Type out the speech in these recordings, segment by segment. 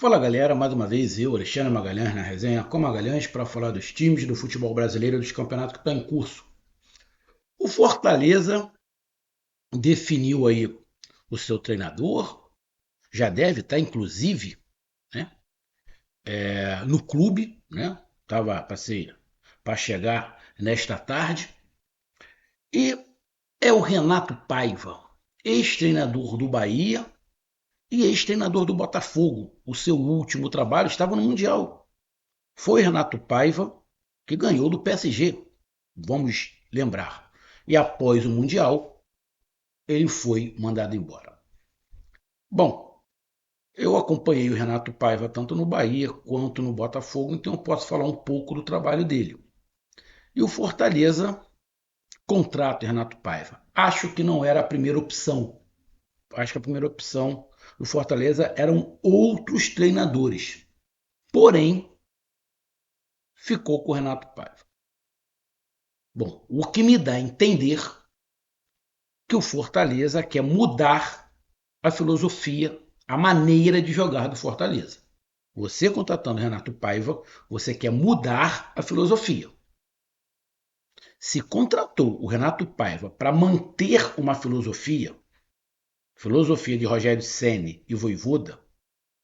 Fala galera, mais uma vez eu, Alexandre Magalhães, na resenha com Magalhães para falar dos times do futebol brasileiro e dos campeonatos que estão em curso. O Fortaleza definiu aí o seu treinador, já deve estar inclusive, né, no clube, né? Tava para chegar nesta tarde e é o Renato Paiva, ex-treinador do Bahia e ex-treinador do Botafogo. O seu último trabalho estava no Mundial. Foi Renato Paiva que ganhou do PSG, vamos lembrar. E após o Mundial, ele foi mandado embora. Bom, eu acompanhei o Renato Paiva tanto no Bahia quanto no Botafogo, então eu posso falar um pouco do trabalho dele. E o Fortaleza contrata o Renato Paiva. Acho que não era a primeira opção. Acho que a primeira opção do Fortaleza eram outros treinadores. Porém, ficou com o Renato Paiva. Bom, o que me dá a entender que o Fortaleza quer mudar a filosofia, a maneira de jogar do Fortaleza. Você contratando Renato Paiva, você quer mudar a filosofia. Se contratou o Renato Paiva para manter uma filosofia de Rogério Ceni e Vojvoda,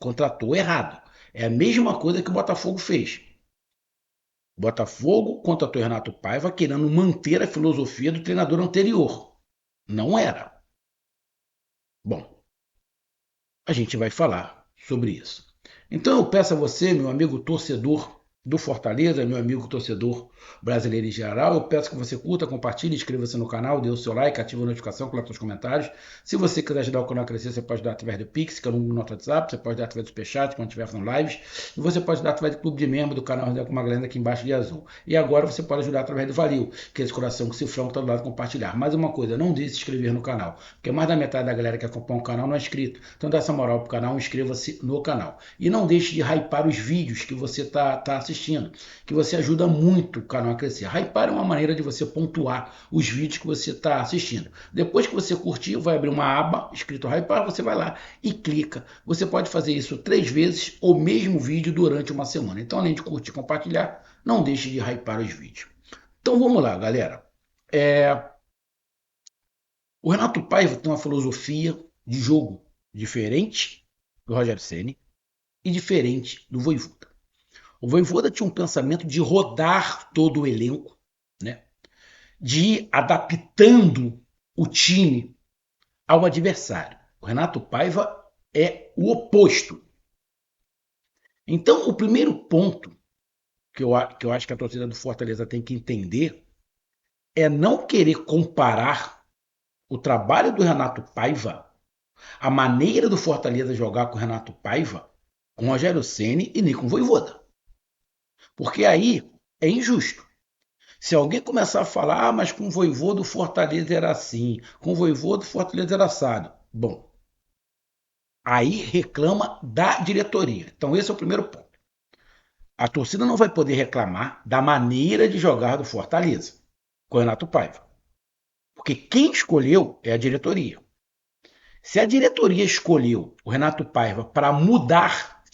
contratou errado. É a mesma coisa que o Botafogo fez. O Botafogo contratou Renato Paiva querendo manter a filosofia do treinador anterior. Não era. Bom, a gente vai falar sobre isso. Então eu peço a você, meu amigo torcedor do Fortaleza, meu amigo torcedor brasileiro em geral, eu peço que você curta, compartilhe, inscreva-se no canal, dê o seu like, ative a notificação, coloque seus comentários. Se você quiser ajudar o canal a crescer, você pode dar através do Pix, que é o número do nosso WhatsApp, você pode dar através do Superchat, quando estiver fazendo lives, e você pode dar através do clube de membro do canal com uma galera aqui embaixo de azul. E agora você pode ajudar através do Valeu, que é esse coração com cifrão que está do lado de compartilhar. Mais uma coisa, não deixe de se inscrever no canal, porque mais da metade da galera que acompanha o canal não é inscrito. Então dá essa moral pro canal, inscreva-se no canal. E não deixe de hypar os vídeos que você tá assistindo, que você ajuda muito o canal a crescer. Hypar é uma maneira de você pontuar os vídeos que você está assistindo. Depois que você curtir, vai abrir uma aba escrito hypar, você vai lá e clica. Você pode fazer isso 3 vezes o mesmo vídeo durante uma semana. Então, além de curtir e compartilhar, não deixe de hypar os vídeos. Então vamos lá, galera. O Renato Paiva tem uma filosofia de jogo diferente do Rogério Ceni e diferente do Vojvoda. O Vojvoda tinha um pensamento de rodar todo o elenco, né? De ir adaptando o time ao adversário. O Renato Paiva é o oposto. Então, o primeiro ponto que eu acho que a torcida do Fortaleza tem que entender é não querer comparar o trabalho do Renato Paiva, a maneira do Fortaleza jogar com o Renato Paiva, com o Rogério Ceni e nem com o Vojvoda. Porque aí é injusto. Se alguém começar a falar, mas com o Vojvoda do Fortaleza era assim, com o Vojvoda do Fortaleza era assado. Bom, aí reclama da diretoria. Então esse é o primeiro ponto. A torcida não vai poder reclamar da maneira de jogar do Fortaleza com o Renato Paiva. Porque quem escolheu é a diretoria. Se a diretoria escolheu o Renato Paiva para mudar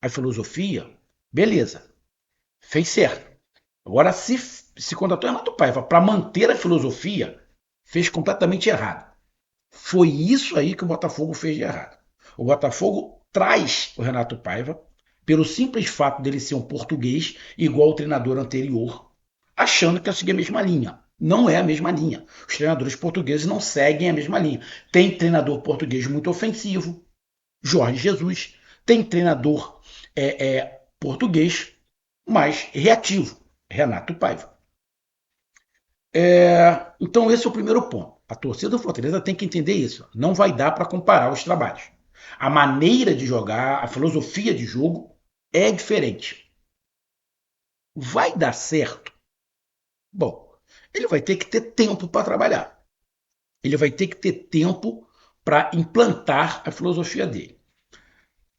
a filosofia, beleza, fez certo. Agora, se contratou o Renato Paiva para manter a filosofia, fez completamente errado. Foi isso aí que o Botafogo fez de errado. O Botafogo traz o Renato Paiva pelo simples fato dele ser um português igual ao treinador anterior, achando que ia seguir a mesma linha. Não é a mesma linha. Os treinadores portugueses não seguem a mesma linha. Tem treinador português muito ofensivo, Jorge Jesus. Tem treinador português mais reativo, Renato Paiva. Então esse é o primeiro ponto. A torcida do Fortaleza tem que entender isso. Não vai dar para comparar os trabalhos. A maneira de jogar, a filosofia de jogo é diferente. Vai dar certo? Bom, ele vai ter que ter tempo para trabalhar. Ele vai ter que ter tempo para implantar a filosofia dele.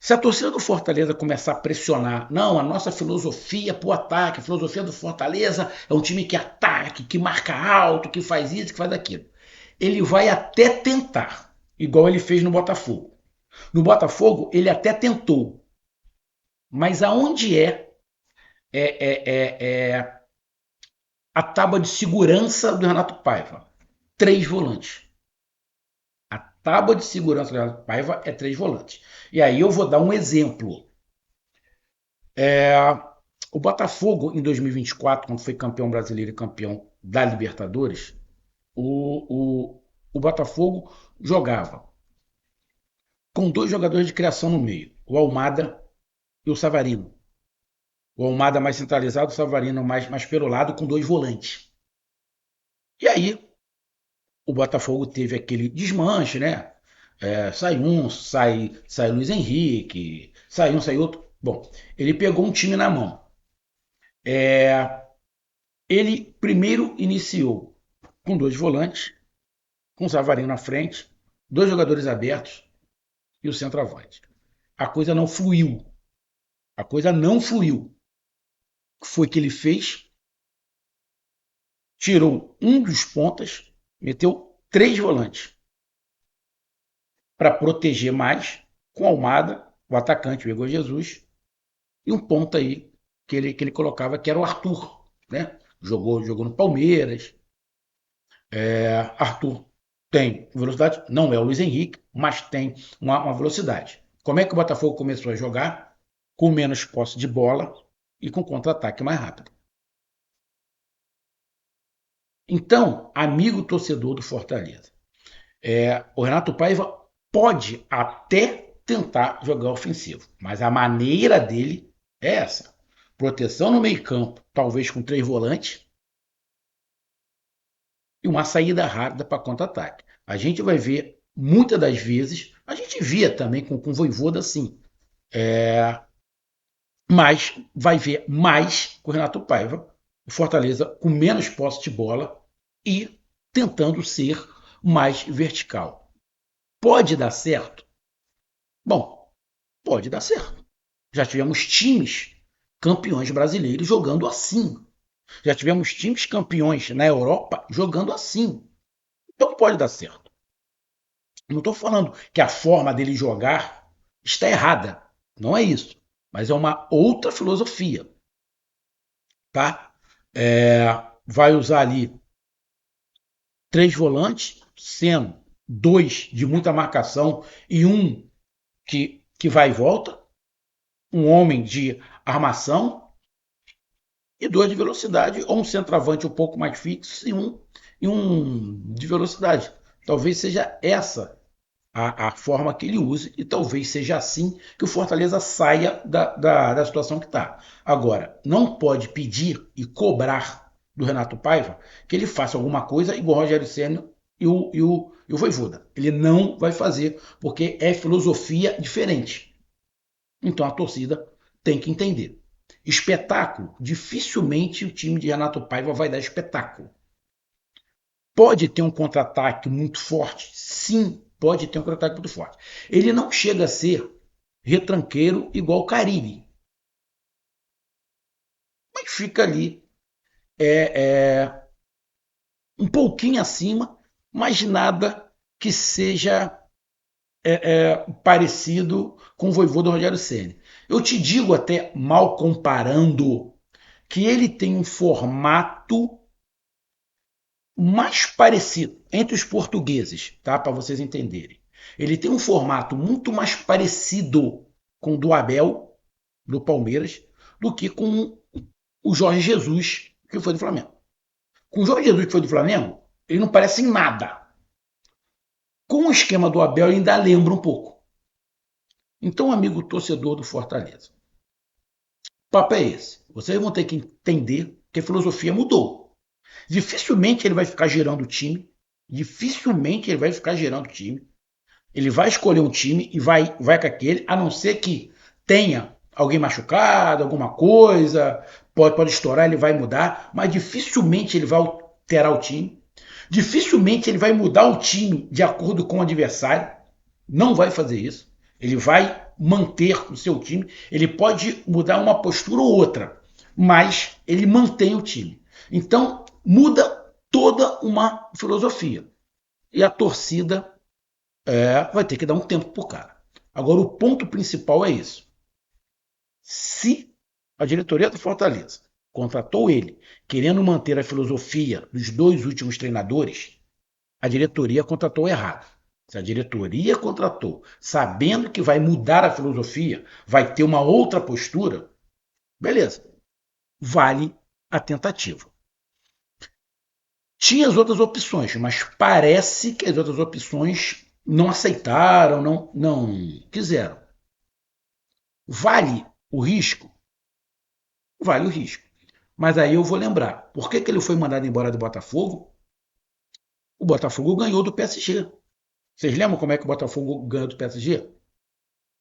Se a torcida do Fortaleza começar a pressionar, não, a nossa filosofia para o ataque, a filosofia do Fortaleza é um time que ataque, que marca alto, que faz isso, que faz aquilo. Ele vai até tentar, igual ele fez no Botafogo. No Botafogo, ele até tentou, Mas aonde é a tábua de segurança do Renato Paiva? Três volantes. A tábua de segurança do Renato Paiva é três volantes. E aí eu vou dar um exemplo. É, o Botafogo, em 2024, quando foi campeão brasileiro e campeão da Libertadores, o Botafogo jogava com dois jogadores de criação no meio, o Almada e o Savarino. O Almada mais centralizado, o Savarino mais pelo lado, com dois volantes. E aí, o Botafogo teve aquele desmanche, né? Sai um, sai Luiz Henrique, sai um, sai outro. Bom, ele pegou um time na mão. É, ele primeiro iniciou com dois volantes, com o Savarino na frente, dois jogadores abertos e o centroavante. A coisa não fluiu. A coisa não fluiu. O que foi que ele fez? Tirou um dos pontas, meteu três volantes para proteger mais, com a Almada, o atacante, o Igor Jesus, e um ponta aí que ele colocava, que era o Arthur. Né? Jogou no Palmeiras. Arthur tem velocidade, não é o Luiz Henrique, mas tem uma velocidade. Como é que o Botafogo começou a jogar? Com menos posse de bola e com contra-ataque mais rápido. Então, amigo torcedor do Fortaleza, o Renato Paiva pode até tentar jogar ofensivo, mas a maneira dele é essa. Proteção no meio campo, talvez com três volantes, e uma saída rápida para contra-ataque. A gente vai ver, muitas das vezes, a gente via também com o Vojvoda assim, mas vai ver mais com o Renato Paiva, o Fortaleza com menos posse de bola e tentando ser mais vertical. Pode dar certo? Bom, pode dar certo. Já tivemos times campeões brasileiros jogando assim. Já tivemos times campeões na Europa jogando assim. Então pode dar certo. Não estou falando que a forma dele jogar está errada. Não é isso. Mas é uma outra filosofia. Tá? Vai usar ali três volantes, sendo dois de muita marcação e um que vai e volta, um homem de armação e dois de velocidade, ou um centroavante um pouco mais fixo e um de velocidade. Talvez seja essa a forma que ele use e talvez seja assim que o Fortaleza saia da situação que está. Agora, não pode pedir e cobrar do Renato Paiva que ele faça alguma coisa igual o Rogério Ceni e o Vojvoda. Ele não vai fazer, porque é filosofia diferente. Então a torcida tem que entender. Espetáculo, dificilmente o time de Renato Paiva vai dar espetáculo. Pode ter um contra-ataque muito forte? Sim, pode ter um contra-ataque muito forte. Ele não chega a ser retranqueiro igual o Carille, mas fica ali um pouquinho acima, mas nada que seja parecido com o Vojvoda do Rogério Ceni. Eu te digo até, mal comparando, que ele tem um formato mais parecido entre os portugueses, tá? Para vocês entenderem. Ele tem um formato muito mais parecido com o do Abel, do Palmeiras, do que com o Jorge Jesus, que foi do Flamengo. Com o Jorge Jesus, que foi do Flamengo, ele não parece em nada. Com o esquema do Abel, ele ainda lembra um pouco. Então, amigo torcedor do Fortaleza, o papo é esse. Vocês vão ter que entender que a filosofia mudou. Dificilmente ele vai ficar girando o time. Dificilmente ele vai ficar girando o time. Ele vai escolher um time e vai com aquele, a não ser que tenha alguém machucado, alguma coisa, pode estourar, ele vai mudar, mas dificilmente ele vai alterar o time. Dificilmente ele vai mudar o time de acordo com o adversário. Não vai fazer isso. Ele vai manter o seu time. Ele pode mudar uma postura ou outra, mas ele mantém o time. Então, muda toda uma filosofia. E a torcida vai ter que dar um tempo pro cara. Agora, o ponto principal é isso. Se a diretoria do Fortaleza contratou ele querendo manter a filosofia dos dois últimos treinadores, a diretoria contratou errado. Se a diretoria contratou sabendo que vai mudar a filosofia, vai ter uma outra postura, beleza, vale a tentativa. Tinha as outras opções, mas parece que as outras opções não aceitaram, não quiseram. Vale o risco? Vale o risco. Mas aí eu vou lembrar, por que ele foi mandado embora do Botafogo? O Botafogo ganhou do PSG. Vocês lembram como é que o Botafogo ganhou do PSG?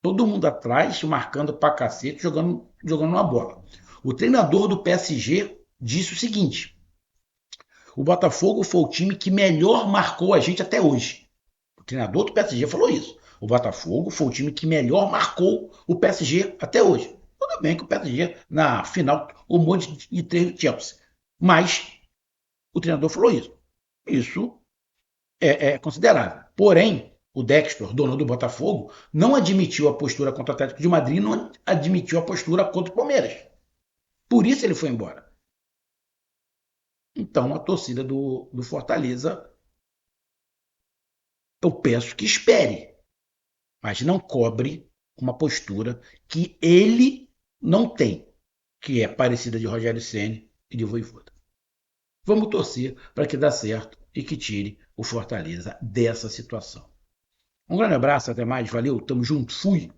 Todo mundo atrás, marcando pra cacete, jogando uma bola. O treinador do PSG disse o seguinte: o Botafogo foi o time que melhor marcou a gente até hoje. O treinador do PSG falou isso. O Botafogo foi o time que melhor marcou o PSG até hoje. Tudo bem que o PSG, na final, um monte de treino do Chelsea. Mas o treinador falou isso. Isso é considerável. Porém, o Dexter, dono do Botafogo, não admitiu a postura contra o Atlético de Madrid, não admitiu a postura contra o Palmeiras. Por isso ele foi embora. Então, a torcida do Fortaleza, eu peço que espere, mas não cobre uma postura que ele não tem, que é parecida de Rogério Ceni e de Voivoda. Vamos torcer para que dê certo e que tire o Fortaleza dessa situação. Um grande abraço, até mais, valeu, tamo junto, fui!